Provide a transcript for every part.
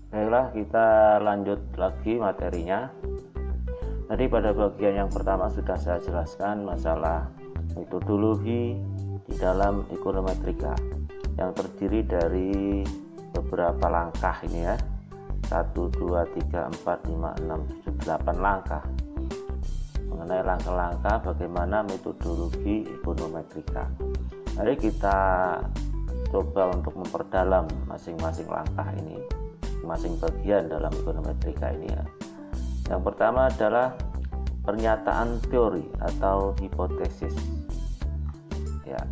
Baiklah, kita lanjut lagi materinya. Tadi pada bagian yang pertama sudah saya jelaskan masalah metodologi di dalam ekonometrika yang terdiri dari beberapa langkah ini ya, 1, 2, 3, 4, 5, 6, 7, 8 langkah mengenai langkah-langkah bagaimana metodologi ekonometrika. Mari kita coba untuk memperdalam masing-masing langkah ini, masing bagian dalam ekonometrika ini ya. Yang pertama adalah pernyataan teori atau hipotesis ya,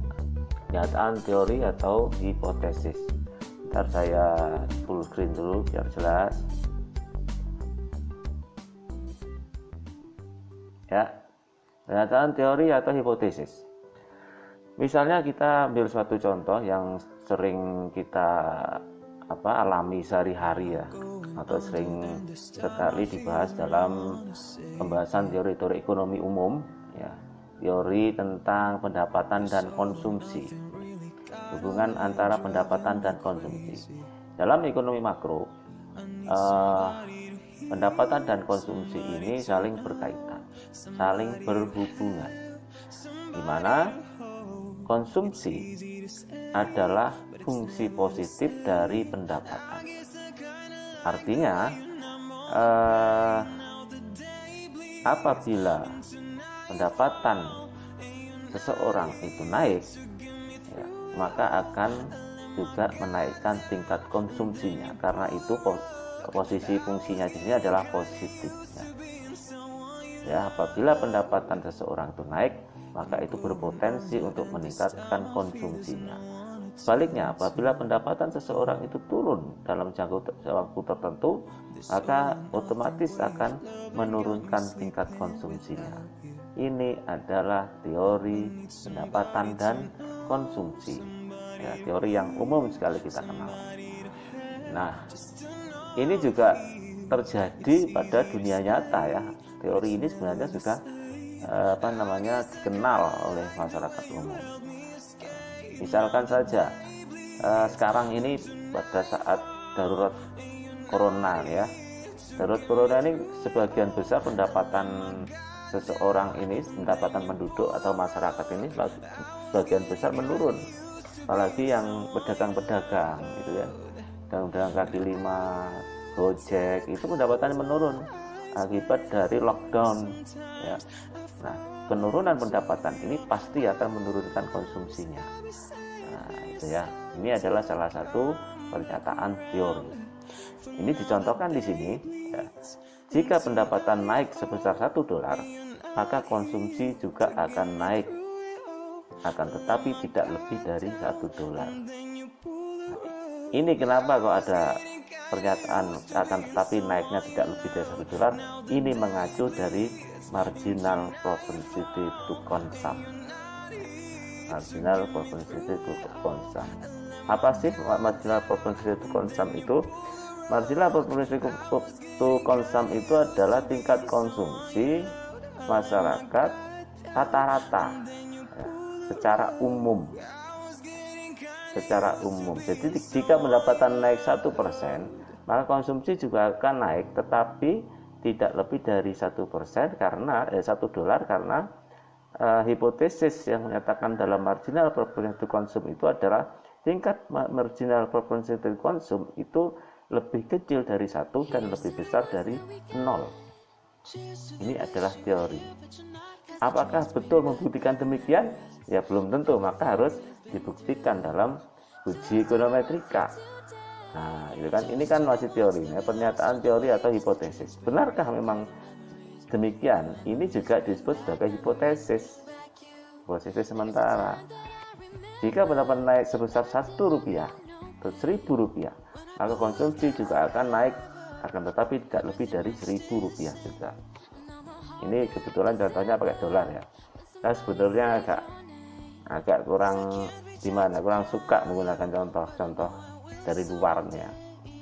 pernyataan teori atau hipotesis. Ntar saya full screen dulu biar jelas ya. Pernyataan teori atau hipotesis, misalnya kita ambil suatu contoh yang sering kita alami sehari-hari ya, atau sering sekali dibahas dalam pembahasan teori-teori ekonomi umum ya, teori tentang pendapatan dan konsumsi, hubungan antara pendapatan dan konsumsi. Dalam ekonomi makro, pendapatan dan konsumsi ini saling berkaitan, saling berhubungan, di mana konsumsi adalah fungsi positif dari pendapatan. Artinya apabila pendapatan seseorang itu naik ya, maka akan juga menaikkan tingkat konsumsinya, karena itu posisi fungsinya di sini adalah positif ya. Apabila pendapatan seseorang itu naik, maka itu berpotensi untuk meningkatkan konsumsinya. Sebaliknya, apabila pendapatan seseorang itu turun dalam jangka waktu tertentu, maka otomatis akan menurunkan tingkat konsumsinya. Ini adalah teori pendapatan dan konsumsi ya, teori yang umum sekali kita kenal. Nah, ini juga terjadi pada dunia nyata ya. Teori ini sebenarnya sudah dikenal oleh masyarakat umum. Misalkan saja sekarang ini pada saat darurat corona ya, darurat corona ini sebagian besar pendapatan seseorang ini, pendapatan penduduk atau masyarakat ini sebagian besar menurun, apalagi yang pedagang-pedagang gitu ya, pedagang kaki lima, Gojek, itu pendapatannya menurun akibat dari lockdown ya. Nah, penurunan pendapatan ini pasti akan menurunkan konsumsinya. Nah, itu ya. Ini adalah salah satu pernyataan teori. Ini dicontohkan di sini ya. Jika pendapatan naik sebesar $1, maka konsumsi juga akan naik, akan tetapi tidak lebih dari $1. Nah, ini kenapa kok ada pernyataan akan tetapi naiknya tidak lebih dari $1? Ini mengacu dari marginal propensity to consume. Marginal propensity to consume. Apa sih marginal propensity to consume itu? Marginal propensity to consume itu adalah tingkat konsumsi masyarakat rata-rata ya, secara umum. Jadi jika pendapatan naik 1%, maka konsumsi juga akan naik, tetapi tidak lebih dari 1% karena $1 karena hipotesis yang menyatakan dalam marginal propensity to consume itu adalah tingkat marginal propensity to consume itu lebih kecil dari 1 dan lebih besar dari 0. Ini adalah teori. Apakah betul membuktikan demikian? Ya belum tentu, maka harus dibuktikan dalam uji ekonometrika. Nah, itu kan, ini kan masih teori, ya, pernyataan teori atau hipotesis. Benarkah memang demikian? Ini juga disebut sebagai hipotesis sementara. Jika pendapatan naik sebesar $1 atau $1.000, maka konsumsi juga akan naik, akan tetapi tidak lebih dari $1.000 juga. Ini kebetulan contohnya pakai dolar ya. Saya sebetulnya agak kurang suka menggunakan contoh-contoh dari luarnya,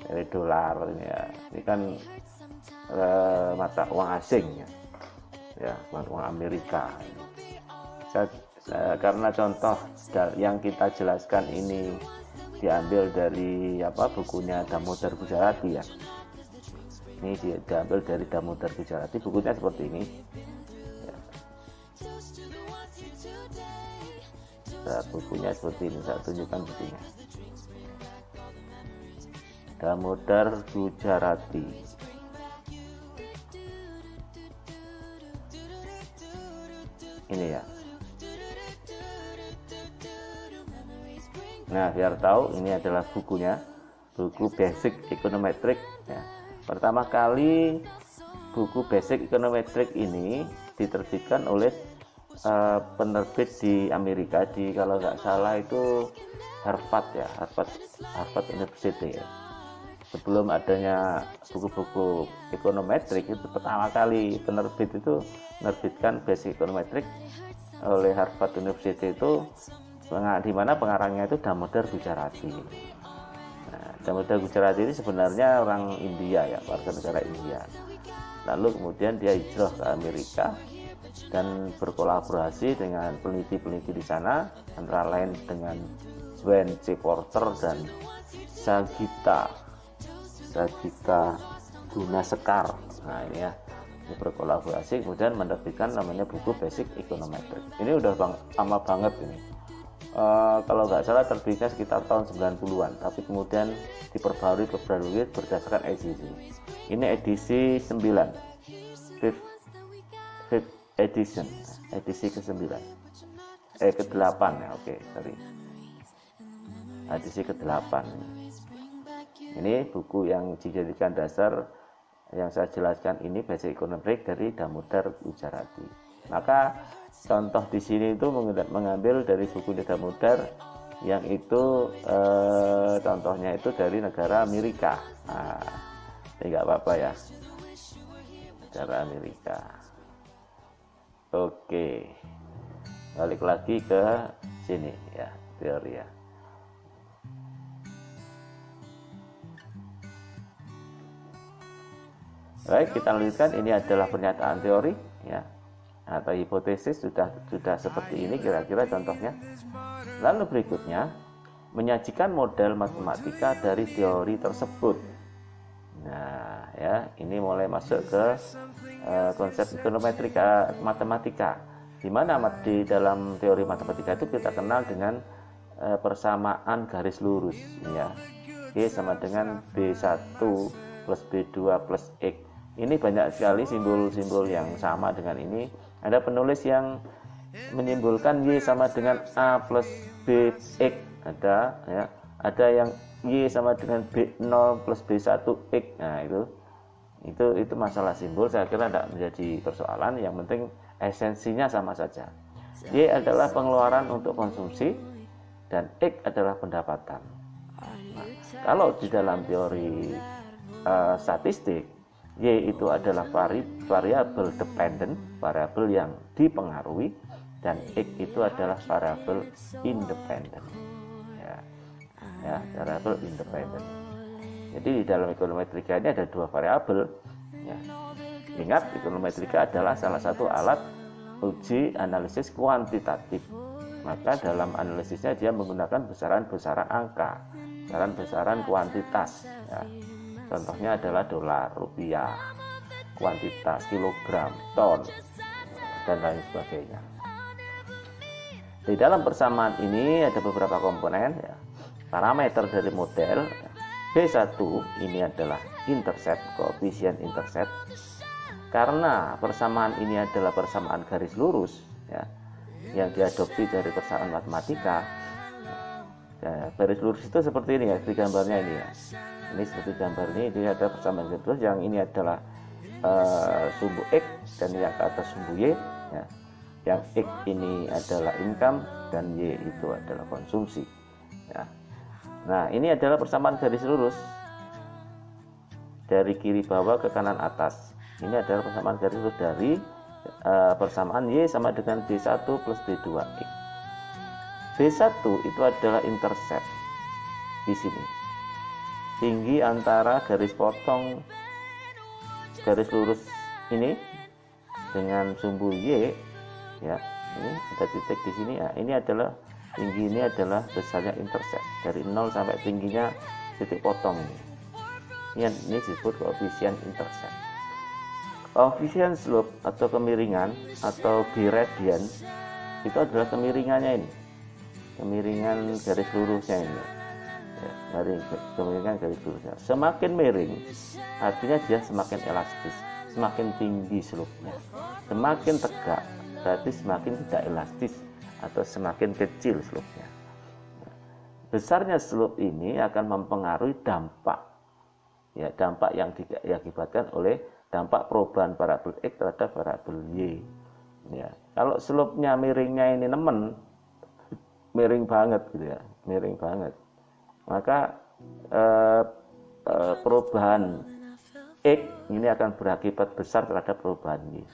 dari dolar ya. Ini kan mata uang asing ya, uang Amerika. Karena contoh yang kita jelaskan ini diambil dari bukunya Damodar Gujarati ya. Ini diambil dari Damodar Gujarati, bukunya seperti ini ya. Nah, bukunya seperti ini, saya tunjukkan bukunya. Damodar Gujarati. Ini ya. Nah, biar tahu ini adalah bukunya, buku Basic Econometric ya. Pertama kali buku Basic Econometric ini diterbitkan oleh penerbit di Amerika, kalau nggak salah itu Harvard ya, Harvard University ya. Sebelum adanya buku-buku ekonometrik, itu pertama kali penerbit itu menerbitkan Basic Econometric oleh Harvard University itu, di mana pengarangnya itu Damodar Gujarati. Nah, Damodar Gujarati ini sebenarnya orang India ya, warga negara India. Lalu kemudian dia hijrah ke Amerika dan berkolaborasi dengan peneliti-peneliti di sana, antara lain dengan Wayne C. Porter dan Sagita Gunasekar. Nah ini ya, ini berkolaborasi kemudian menerbitkan namanya buku Basic Econometric. Ini udah lama banget ini. Kalau nggak salah terbitnya sekitar tahun 90-an, tapi kemudian diperbarui berdasarkan edisi. Ini edisi 9, fifth edition, edisi ke-9, ke-8 ya, oke, sorry, edisi ke-8. Ini buku yang dijadikan dasar yang saya jelaskan ini, Basic Econometric dari Damodar Gujarati. Maka contoh di sini itu mengambil dari buku Damodar yang itu contohnya itu dari negara Amerika. Nah, ini nggak apa-apa ya, negara Amerika. Oke, balik lagi ke sini ya, teori ya. Baik, kita lanjutkan. Ini adalah pernyataan teori ya, atau hipotesis. Sudah seperti ini kira-kira contohnya. Lalu berikutnya, menyajikan model matematika dari teori tersebut. Nah ya, ini mulai masuk ke konsep ekonometrika matematika, di mana di dalam teori matematika itu kita kenal dengan persamaan garis lurus ya. Y sama dengan B1 plus B2 plus X. Ini banyak sekali simbol-simbol yang sama dengan ini. Ada penulis yang menyimpulkan Y sama dengan A plus BX, ada ya. Ada yang Y sama dengan B0 plus B1X. Nah, itu masalah simbol, saya kira tidak menjadi persoalan. Yang penting esensinya sama saja. Y adalah pengeluaran untuk konsumsi dan X adalah pendapatan. Nah, kalau di dalam teori statistik, Y itu adalah variabel dependent, variabel yang dipengaruhi, dan X itu adalah variabel independent ya, variabel independent. Jadi di dalam ekonometrika ini ada dua variabel ya. Ingat, ekonometrika adalah salah satu alat uji analisis kuantitatif. Maka dalam analisisnya dia menggunakan besaran-besaran angka, besaran-besaran kuantitas ya. Contohnya adalah dolar, rupiah, kuantitas, kilogram, ton, dan lain sebagainya. Di dalam persamaan ini ada beberapa komponen ya. Parameter dari model B1 ini adalah intercept, koefisien intercept. Karena persamaan ini adalah persamaan garis lurus ya, yang diadopsi dari persamaan matematika. Ya, garis lurus itu seperti ini ya, di gambarnya ini ya. Ini seperti gambar ini ada persamaan garis lurus, yang ini adalah sumbu X dan yang ke atas sumbu Y ya. Yang X ini adalah income dan Y itu adalah konsumsi ya. Nah, ini adalah persamaan garis lurus dari kiri bawah ke kanan atas. Ini adalah persamaan garis lurus dari persamaan Y sama dengan B1 plus B2X. B1 itu adalah intercept di sini, tinggi antara garis potong garis lurus ini dengan sumbu Y ya. Ini ada titik di sini ya. Ini adalah Tinggi ini adalah besarnya intercept dari 0 sampai tingginya titik potong ini. Ini disebut koefisien intercept. Koefisien slope atau kemiringan atau gradient itu adalah kemiringannya ini, kemiringan garis lurusnya ini, kemiringan garis lurusnya. Semakin miring artinya dia semakin elastis, semakin tinggi slope-nya. Semakin tegak berarti semakin tidak elastis atau semakin kecil slope-nya. Besarnya slope ini akan mempengaruhi dampak, dampak yang diakibatkan oleh dampak perubahan parabol X terhadap parabol Y. Kalau slope-nya miringnya ini nemen, miring banget gitu ya, miring banget, maka perubahan X ini akan berakibat besar terhadap perubahan Y.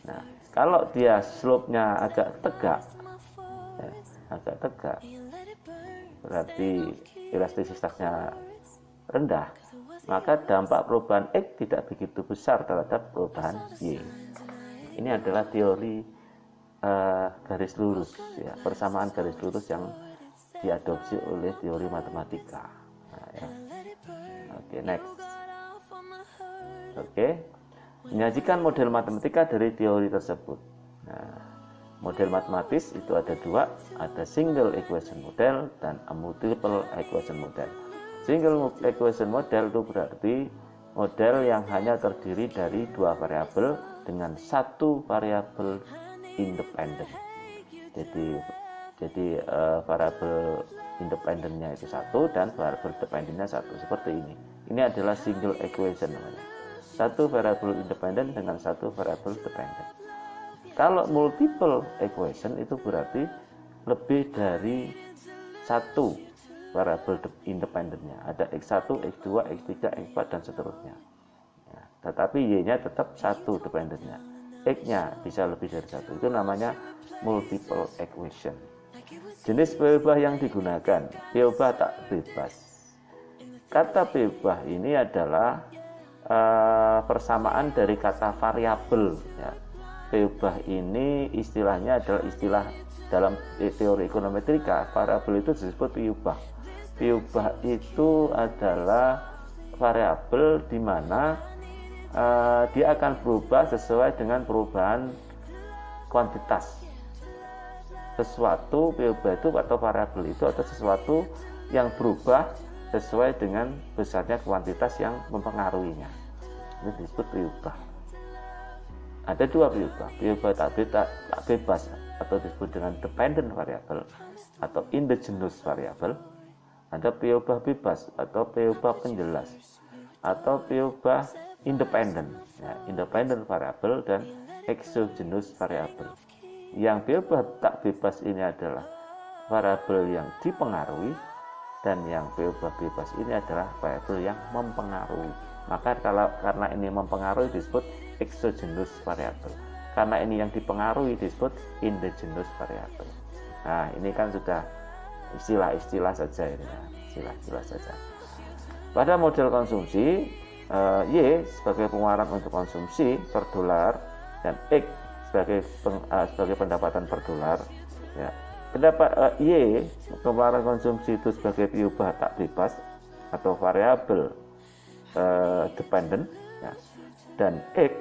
Nah, kalau dia slope-nya agak tegak, berarti elastisitasnya rendah, maka dampak perubahan X tidak begitu besar terhadap perubahan Y. Ini adalah teori garis lurus, persamaan garis lurus yang diadopsi oleh teori matematika. Oke, next. Menyajikan model matematika dari teori tersebut. Model matematis itu ada dua, ada single equation model dan a multiple equation model. Single equation model itu berarti model yang hanya terdiri dari dua variabel dengan satu variabel independen. Jadi variabel independennya itu satu dan variabel dependennya satu, seperti ini. Ini adalah single equation namanya. Satu variabel independen dengan satu variabel dependen. Kalau multiple equation itu berarti lebih dari satu variabel independennya, ada X1, X2, X3, X4 dan seterusnya. Tetapi Y-nya tetap satu dependennya, X-nya bisa lebih dari satu, itu namanya multiple equation. Jenis P-obah yang digunakan, P-obah tak bebas. Kata P-obah ini adalah persamaan dari kata variabel. P-obah ini istilahnya adalah istilah dalam teori ekonometrika, variabel itu disebut P-obah. P-obah itu adalah variabel di mana dia akan berubah sesuai dengan perubahan kuantitas. Sesuatu P-obah itu atau variabel itu atau sesuatu yang berubah sesuai dengan besarnya kuantitas yang mempengaruhinya. Ini disebut P-obah. Ada dua P-obah, P-obah tak bebas atau disebut dengan dependent variable atau endogenous variable. Ada P-obah bebas atau P-obah penjelas atau P-obah independent, independent variable dan exogenous variable. Yang P-obah tak bebas ini adalah variabel yang dipengaruhi, dan yang P-obah bebas ini adalah variabel yang mempengaruhi. Maka karena ini mempengaruhi disebut exogenous variable. Karena ini yang dipengaruhi disebut endogenous variable. Nah, ini kan sudah istilah-istilah saja ini, istilah-istilah saja. Pada model konsumsi, Y sebagai pengeluaran untuk konsumsi per dolar dan X sebagai pendapatan per dolar. Y pengeluaran konsumsi itu sebagai P-obah tak bebas atau variabel dependent, dan X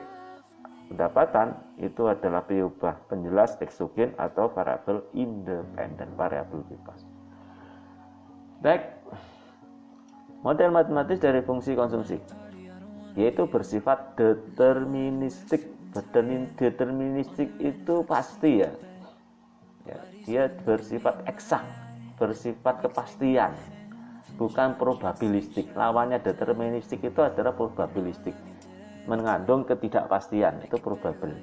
pendapatan itu adalah P-obah penjelas eksogen atau variabel independen, variabel bebas. Baik, model matematis dari fungsi konsumsi yaitu bersifat deterministik. Deterministik itu pasti ya, dia bersifat eksak, bersifat kepastian, bukan probabilistik. Lawannya deterministik itu adalah probabilistik, mengandung ketidakpastian, itu probable.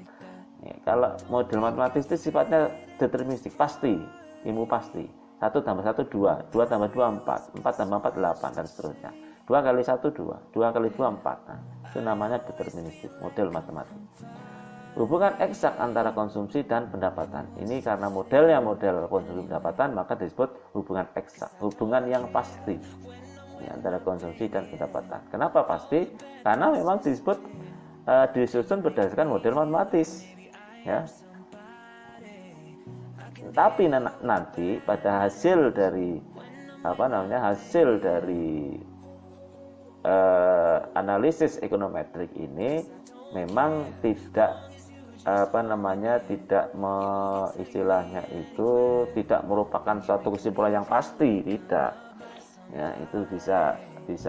Kalau model matematis itu sifatnya deterministik, pasti, ilmu pasti. 1 tambah 1 2, 2 tambah 2 4, 4 tambah 4 8 dan seterusnya. 2 kali 1 2, 2 kali 2 4. Nah, itu namanya deterministik, model matematik. Hubungan eksak antara konsumsi dan pendapatan. Ini karena modelnya model konsumsi pendapatan, maka disebut hubungan eksak, hubungan yang pasti antara konsumsi dan pendapatan. Kenapa pasti? Karena memang disebut disusun berdasarkan model matematis, ya. Tapi nanti pada hasil dari analisis ekonometrik ini memang tidak istilahnya itu tidak merupakan suatu kesimpulan yang pasti, tidak ya, itu bisa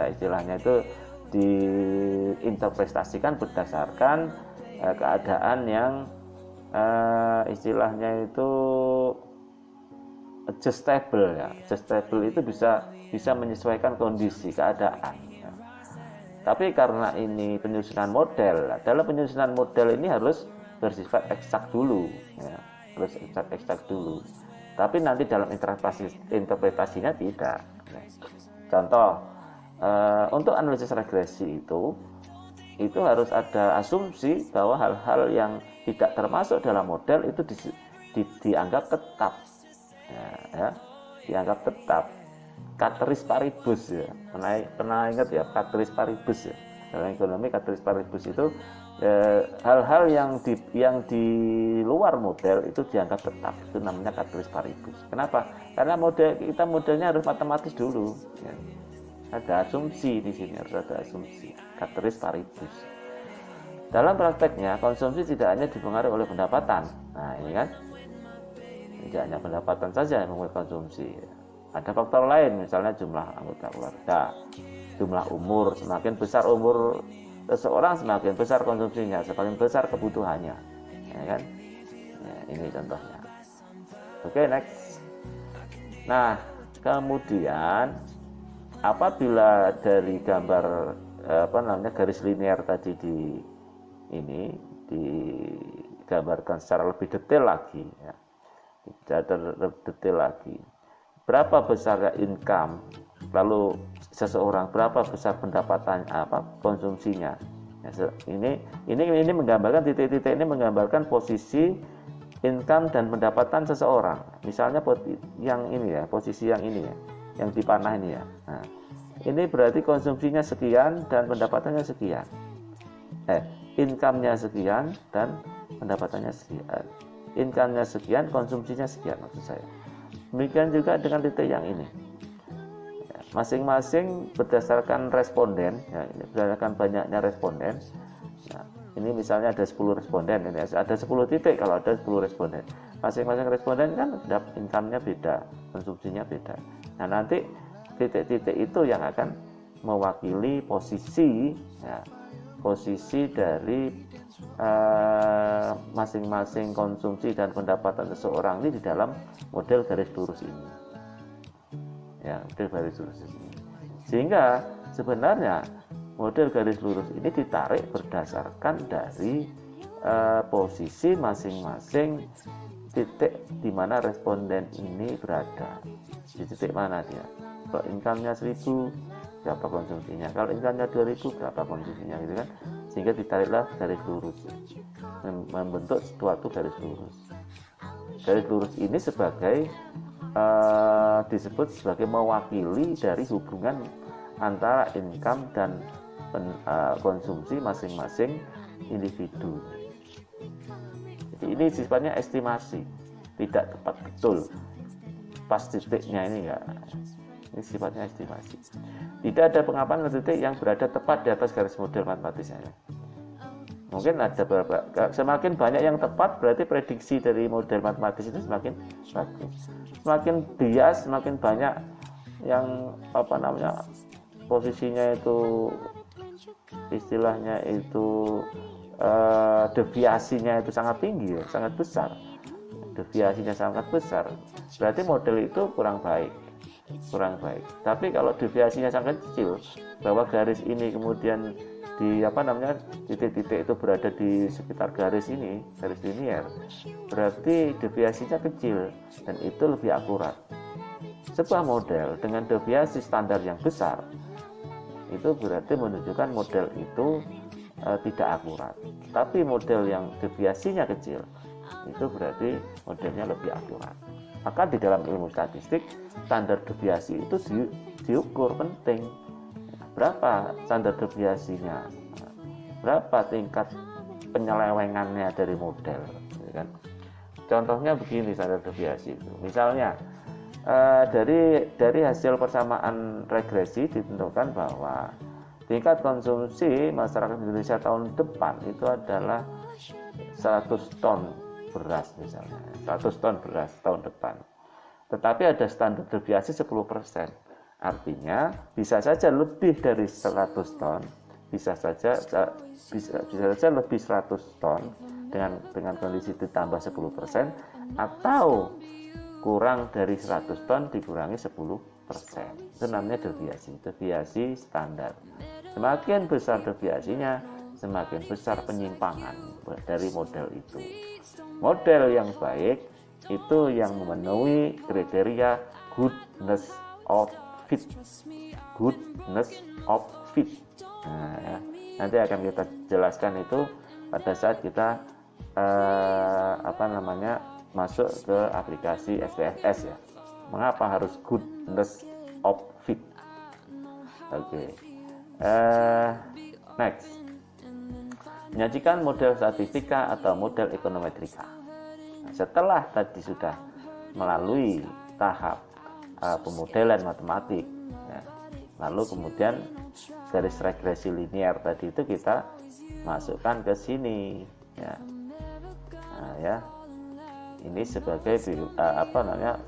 istilahnya itu diinterpretasikan berdasarkan keadaan yang istilahnya itu adjustable ya. Adjustable itu bisa menyesuaikan kondisi keadaan ya. Tapi karena ini penyusunan model, dalam penyusunan model ini harus bersifat eksak dulu ya, harus eksak dulu. Tapi nanti dalam interpretasinya tidak ya. Contoh, untuk analisis regresi itu harus ada asumsi bahwa hal-hal yang tidak termasuk dalam model itu dianggap tetap ya, dianggap tetap. Cateris paribus ya, pernah ingat ya cateris paribus ya, dalam ekonomi cateris paribus itu hal-hal yang di luar model itu dianggap tetap, itu namanya cateris paribus. Kenapa? Karena modelnya harus matematis dulu ya. Ada asumsi di sini, harus ada asumsi cateris paribus. Dalam prakteknya konsumsi tidak hanya dipengaruhi oleh pendapatan. Nah ini kan tidak hanya pendapatan saja yang membuat konsumsi, ada faktor lain, misalnya jumlah anggota keluarga, jumlah umur. Semakin besar umur seseorang, semakin besar konsumsinya, semakin besar kebutuhannya ya kan ya, ini contohnya. Oke, next. Nah kemudian apabila dari gambar garis linear tadi digambarkan secara lebih detail lagi ya, berapa besar income, lalu seseorang berapa besar pendapatan konsumsinya ya, ini menggambarkan titik-titik ini menggambarkan posisi income dan pendapatan seseorang. Misalnya yang ini ya, posisi yang ini ya, yang dipanah ini ya. Nah, ini berarti konsumsinya sekian dan pendapatannya sekian. Income-nya sekian dan pendapatannya sekian. Income-nya sekian, konsumsinya sekian maksud saya. Demikian juga dengan titik yang ini. Masing-masing berdasarkan responden, ya, berdasarkan banyaknya responden. Nah, ini misalnya ada 10 responden, ini ada 10 titik kalau ada 10 responden. Masing-masing responden kan income-nya beda, konsumsinya beda. Nah, nanti titik-titik itu yang akan mewakili posisi ya, posisi dari masing-masing konsumsi dan pendapatan seseorang ini di dalam model garis lurus ini ya, model garis lurus ini. Sehingga sebenarnya model garis lurus ini ditarik berdasarkan dari posisi masing-masing titik di mana responden ini berada, di titik mana dia. Kalau income-nya 1000, berapa konsumsinya, kalau income-nya 2000, berapa konsumsinya gitu kan. Sehingga ditariklah garis lurus, membentuk suatu garis lurus. Garis lurus ini sebagai disebut sebagai mewakili dari hubungan antara income dan konsumsi masing-masing individu. Jadi ini sifatnya estimasi, tidak tepat betul pas titiknya ini ya. Ini sifatnya estimasi. Tidak ada pengapalan titik yang berada tepat di atas garis model matematisnya. Mungkin ada beberapa, semakin banyak yang tepat berarti prediksi dari model matematis itu semakin bagus. Semakin bias, semakin banyak yang posisinya itu istilahnya itu deviasinya itu sangat tinggi, sangat besar. Deviasinya sangat besar, berarti model itu kurang baik. Tapi kalau deviasinya sangat kecil, bahwa garis ini kemudian titik-titik itu berada di sekitar garis ini, garis linear, berarti deviasinya kecil dan itu lebih akurat. Sebuah model dengan deviasi standar yang besar itu berarti menunjukkan model itu tidak akurat. Tapi model yang deviasinya kecil itu berarti modelnya lebih akurat. Maka di dalam ilmu statistik standar deviasi itu diukur penting. Berapa standar deviasinya? Berapa tingkat penyelewengannya dari model? Kan? Contohnya begini standar deviasi itu. Misalnya dari hasil persamaan regresi ditentukan bahwa tingkat konsumsi masyarakat Indonesia tahun depan itu adalah 100 ton beras misalnya, 100 ton beras tahun depan. Tetapi ada standar deviasi 10%. Artinya bisa saja lebih dari 100 ton, bisa saja lebih 100 ton dengan kondisi ditambah 10%, atau kurang dari 100 ton dikurangi 10%. Itu namanya deviasi standar. Semakin besar deviasinya, semakin besar penyimpangan dari model itu. Model yang baik itu yang memenuhi kriteria goodness of fit. Nah, ya. Nanti akan kita jelaskan itu pada saat kita masuk ke aplikasi SPSS ya. Mengapa harus goodness of fit? Oke. Next. Menyajikan model statistika atau model ekonometrika. Setelah tadi sudah melalui tahap pemodelan matematik, ya, lalu kemudian garis regresi linear tadi itu kita masukkan ke sini, ya. Nah, ya, ini sebagai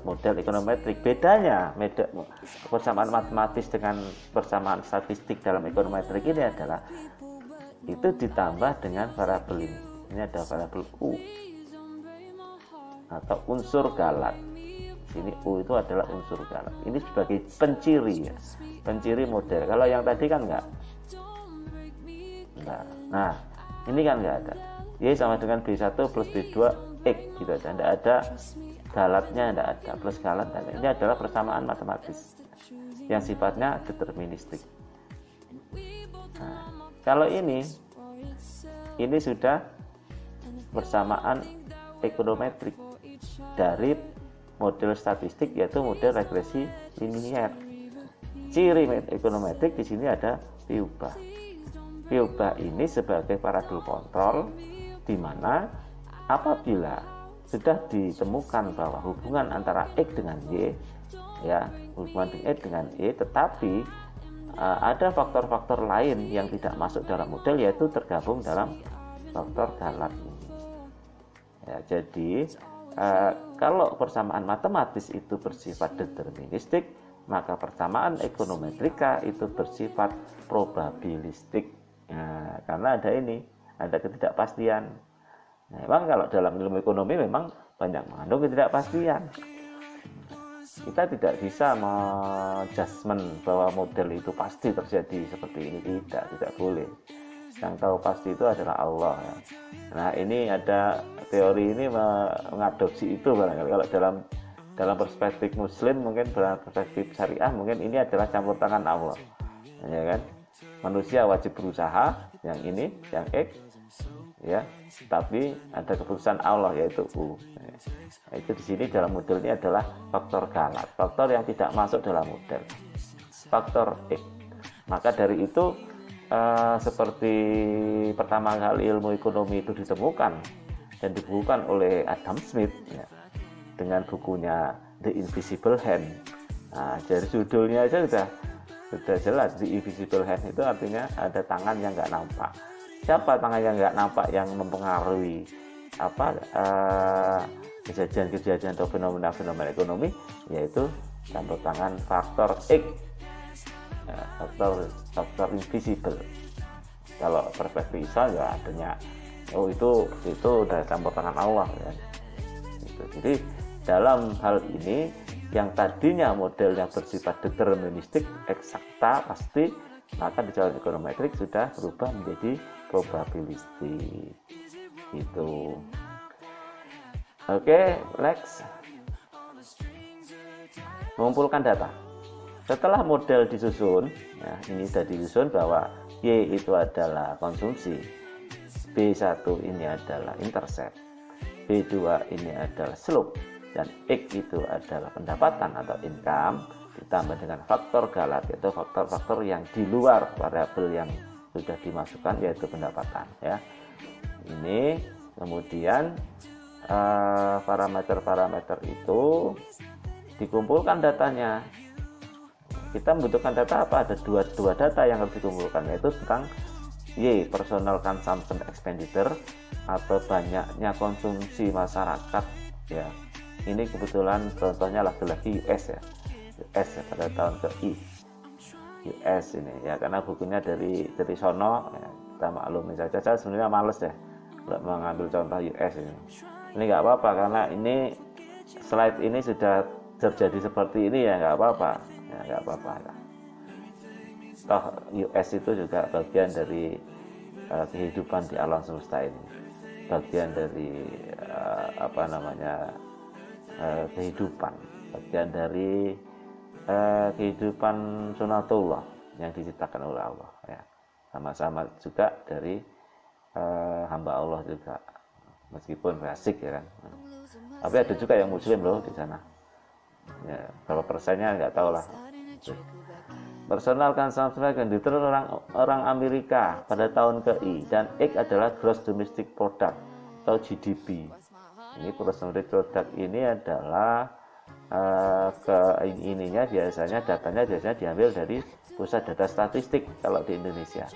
model ekonometrik. Bedanya persamaan matematis dengan persamaan statistik dalam ekonometrik ini adalah itu ditambah dengan variabel ini ada variabel U atau unsur galat. Ini U itu adalah unsur galat. Ini sebagai penciri ya, penciri model. Kalau yang tadi kan enggak. Nah, ini kan enggak ada. Y sama dengan B1 plus B2 X gitu aja. Enggak ada galatnya, enggak ada plus galat. Ini adalah persamaan matematis yang sifatnya deterministik. Nah, kalau ini sudah persamaan ekonometrik dari model statistik, yaitu model regresi linear. Ciri ekonometrik di sini ada P ubah. P ubah ini sebagai variabel kontrol, di mana apabila sudah ditemukan bahwa hubungan antara X dengan Y, ya, hubungan X dengan Y, tetapi ada faktor-faktor lain yang tidak masuk dalam model, yaitu tergabung dalam faktor galat ini. Ya, jadi kalau persamaan matematis itu bersifat deterministik, maka persamaan ekonometrika itu bersifat probabilistik. Nah, karena ada ketidakpastian. Nah, memang kalau dalam ilmu ekonomi memang banyak mengandung ketidakpastian. Kita tidak bisa menjudgment bahwa model itu pasti terjadi seperti ini, tidak boleh. Yang tahu pasti itu adalah Allah ya. Nah, ini ada teori ini mengadopsi itu barangkali. Kalau dalam perspektif Muslim, mungkin dalam perspektif syariah, mungkin ini adalah campur tangan Allah, ya kan? Manusia wajib berusaha, yang ini, yang X, ya. Tapi ada keputusan Allah yaitu U. Nah, itu di sini dalam model ini adalah faktor galat, faktor yang tidak masuk dalam model, faktor X. Maka dari itu seperti pertama kali ilmu ekonomi itu ditemukan dan dibukukan oleh Adam Smith ya, dengan bukunya The Invisible Hand. Nah, dari judulnya aja sudah jelas. The Invisible Hand itu artinya ada tangan yang nggak nampak. Siapa tangan yang nggak nampak yang mempengaruhi kejadian-kejadian atau fenomena-fenomena ekonomi, yaitu campur tangan faktor X, ya, faktor invisible. Kalau perspektif Islam ya adanya itu dari campur tangan Allah ya. Jadi dalam hal ini yang tadinya modelnya bersifat deterministik, eksakta, pasti, maka di dalam ekonometrik sudah berubah menjadi probabilistik. Gitu. Oke, next. Mengumpulkan data. Setelah model disusun, ya, ini sudah disusun bahwa Y itu adalah konsumsi, B1 ini adalah intercept, B2 ini adalah slope, dan X itu adalah pendapatan atau income, ditambah dengan faktor galat, yaitu faktor-faktor yang di luar variabel yang sudah dimasukkan, yaitu pendapatan ya. Ini kemudian parameter-parameter itu dikumpulkan datanya. Kita membutuhkan data apa? Ada dua data yang harus dikumpulkan, yaitu tentang Y, personal consumption expenditure, atau banyaknya konsumsi masyarakat ya. Ini kebetulan contohnya lagi-lagi US ya, US ya, pada tahun ke I US ini ya, karena bukunya dari sono ya, kita maklumi saja. Saya sebenarnya males ya mengambil contoh US ini nggak apa-apa, karena ini slide ini sudah terjadi seperti ini ya, nggak apa-apa ya, nggak apa-apa ya. Toh US itu juga bagian dari kehidupan di alam semesta ini, bagian dari kehidupan, bagian dari kehidupan sunatullah yang diciptakan oleh Allah ya, sama-sama juga dari hamba Allah juga, meskipun fasik ya kan, tapi ada juga yang muslim loh di sana ya, berapa persennya nggak tahu lah. Personal consumption expenditure orang Amerika pada tahun ke-I, dan X adalah gross domestic product atau GDP. Ini gross domestic product ini adalah datanya biasanya diambil dari pusat data statistik kalau di Indonesia.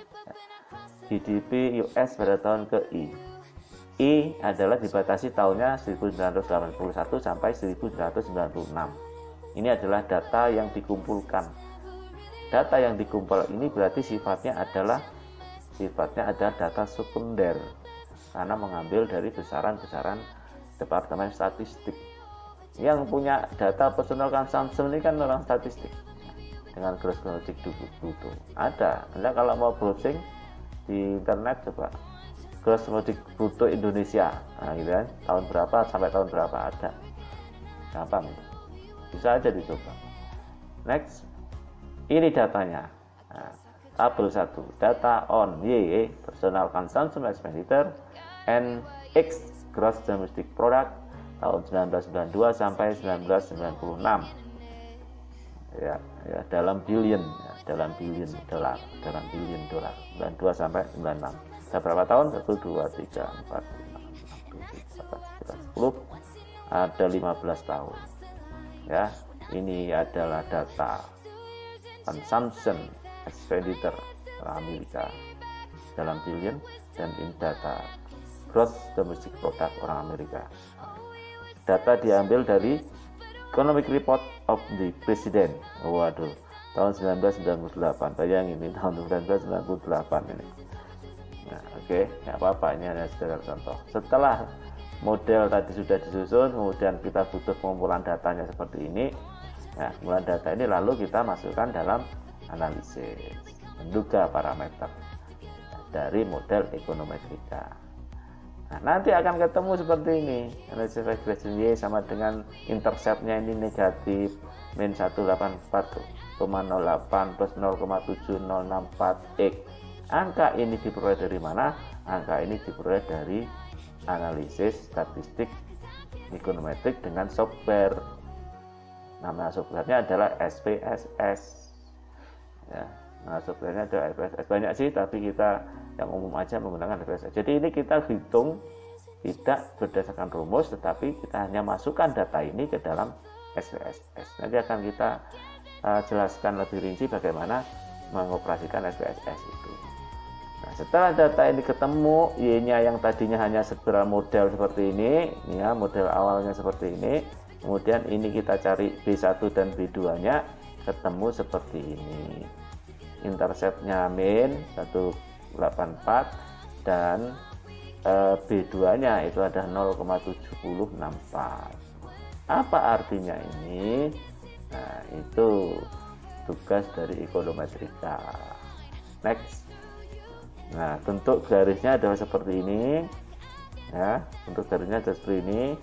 GDP US pada tahun ke-I. I adalah dibatasi tahunnya 1981 sampai 1996. Ini adalah data yang dikumpulkan. Data yang dikumpul ini berarti sifatnya adalah data sekunder, karena mengambil dari besaran-besaran Departemen Statistik. Yang punya data personal consumption ini kan orang statistik dengan gross domestic bruto. Ada. Anda kalau mau browsing di internet coba gross domestic bruto Indonesia, nah gitu kan, tahun berapa sampai tahun berapa ada, gampang, bisa aja dicoba. Next, ini datanya. Nah, tabel 1, data on Y, personal consumption expenditure, and X, gross domestic product tahun 1992 sampai 1996 ya, dalam billion dolar 92 sampai 96. Ada berapa tahun? 1 2 3 4 5 6 7 8 9 10, ada 15 tahun ya. Ini adalah data consumption expenditure Amerika dalam billion, dan in data gross domestic product orang Amerika. Data diambil dari Economic Report of the President. Waduh, tahun 1998. Bayangin ini tahun 1998 ini. Nah, oke, nggak apa-apa, ini hanya sekedar contoh. Setelah model tadi sudah disusun, kemudian kita butuh pengumpulan datanya seperti ini. Nah, pengumpulan data ini lalu kita masukkan dalam analisis, menduga parameter dari model ekonometrika. Nah, nanti akan ketemu seperti ini. Analisis regression Y sama dengan interceptnya ini negatif min 184,08 plus 0,7064 X. Angka ini diperoleh dari mana? Angka ini diperoleh dari analisis statistik ekonometrik dengan software. Nama softwarenya adalah SPSS ya. Nah, softwarenya ada SPSS banyak sih, tapi kita yang umum aja menggunakan SPSS. Jadi ini kita hitung tidak berdasarkan rumus, tetapi kita hanya masukkan data ini ke dalam SPSS. Nanti akan kita jelaskan lebih rinci bagaimana mengoperasikan SPSS itu. Nah, setelah data ini ketemu, Y-nya yang tadinya hanya sekedar model seperti ini ya, model awalnya seperti ini, kemudian ini kita cari B1 dan B2-nya, ketemu seperti ini. Interceptnya min 184 dan B2-nya itu ada 0,7064. Apa artinya ini? Nah, itu tugas dari ekonometrika. Next. Nah, bentuk garisnya adalah seperti ini. Ya, bentuk garisnya adalah seperti ini.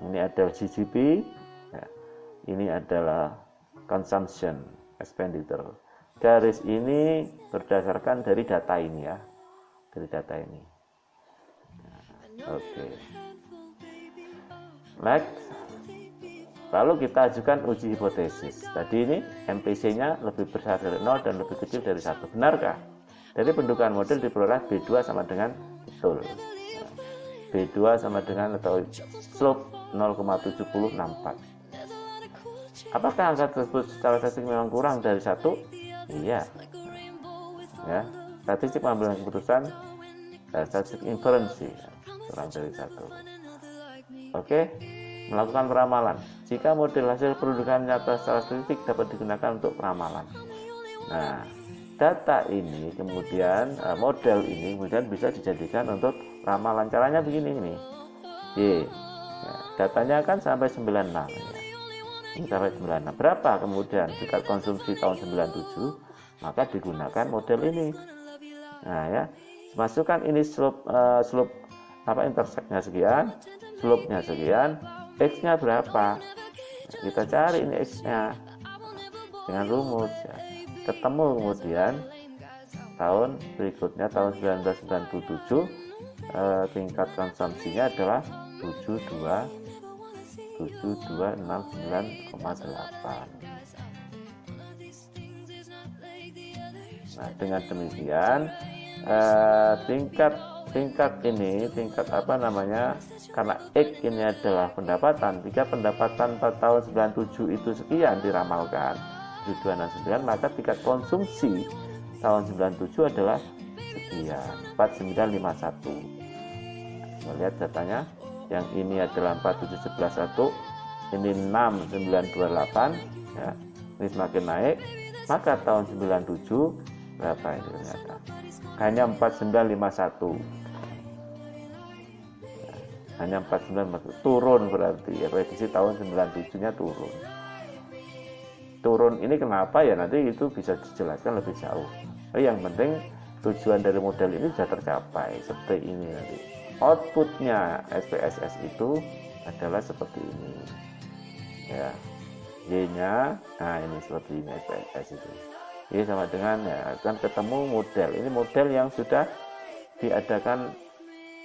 Ini ada GDP. Ya, ini adalah consumption expenditure. Garis ini berdasarkan dari data ini ya, dari data ini. Oke. Next. Lalu kita ajukan uji hipotesis. Tadi ini MPC-nya lebih besar dari 0 dan lebih kecil dari 1. Benarkah? Dari pendudukan model diperoleh B2 sama dengan betul. Nah, B B2 sama dengan atau slope 0,7064. Apakah angka tersebut secara statistik memang kurang dari 1? Iya. Ya, statistik pengambilan keputusan, statistik inferensi kurang dari 1. Oke, melakukan peramalan. Jika model hasil pendudukan nyata secara statistik dapat digunakan untuk peramalan. Nah, data ini kemudian model ini kemudian bisa dijadikan untuk ramalan. Caranya begini nih. Datanya kan sampai 96 ya. Ini sampai 96. Berapa kemudian tingkat konsumsi tahun 97, maka digunakan model ini. Nah ya, masukkan ini slope intersect-nya sekian, slope-nya sekian, x-nya berapa? Kita cari ini x-nya dengan rumus ya. Ketemu kemudian tahun berikutnya tahun 1997 tingkat konsumsinya adalah 7269,8. Nah, dengan demikian tingkat karena X ini adalah pendapatan, jika pendapatan pada tahun 97 itu sekian diramalkan 7269, maka tingkat konsumsi tahun 97 adalah sekian 4951. Kita lihat datanya, yang ini adalah 47111, ini 6928 ya. Ini semakin naik, maka tahun 97 berapa ini ternyata? Hanya 4951. Ya, hanya 4951. Turun berarti ya, prediksi tahun 97-nya turun. Turun ini kenapa ya, nanti itu bisa dijelaskan lebih jauh. Tapi yang penting tujuan dari model ini sudah tercapai seperti ini nanti. Outputnya SPSS itu adalah seperti ini. Ya. Y-nya, nah ini seperti ini SPSS itu. Y sama dengan ya, kan ketemu model. Ini model yang sudah diadakan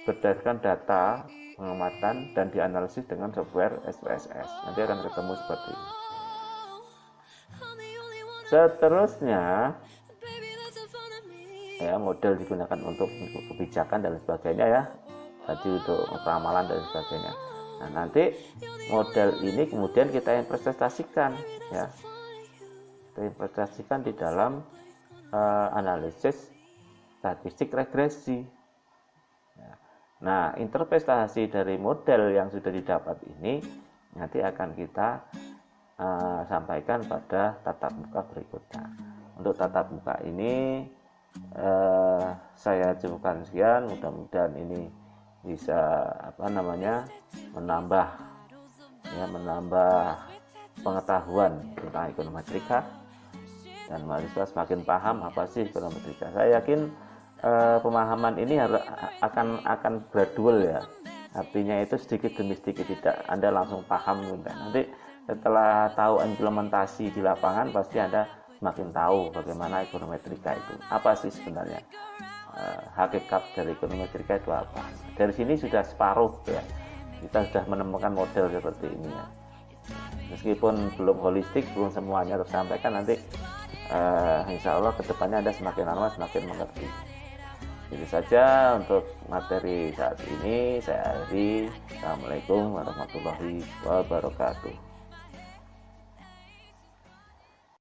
berdasarkan data pengamatan dan dianalisis dengan software SPSS. Nanti akan ketemu seperti ini. Seterusnya ya, model digunakan untuk kebijakan dan sebagainya ya. Tadi untuk peramalan dan sebagainya. Nah, nanti model ini kemudian kita investasikan ya. Kita investasikan di dalam analisis statistik regresi. Ya. Nah, interpretasi dari model yang sudah didapat ini nanti akan kita sampaikan pada tatap muka berikutnya. Untuk tatap muka ini saya cukupkan sekian, mudah-mudahan ini bisa menambah pengetahuan tentang ekonometrika dan mahasiswa semakin paham apa sih ekonometrika. Saya yakin pemahaman ini akan gradual ya, artinya itu sedikit demi sedikit, tidak Anda langsung paham. Nanti setelah tahu implementasi di lapangan pasti Anda semakin tahu bagaimana ekonometrika itu apa sih sebenarnya. Hakikat dari ekonometrika itu apa. Dari sini sudah separuh ya, kita sudah menemukan model seperti ini ya. Meskipun belum holistik, belum semuanya tersampaikan, nanti insya Allah kedepannya Anda semakin lama semakin mengerti. Itu saja untuk materi saat ini. Saya akhiri. Assalamualaikum warahmatullahi wabarakatuh.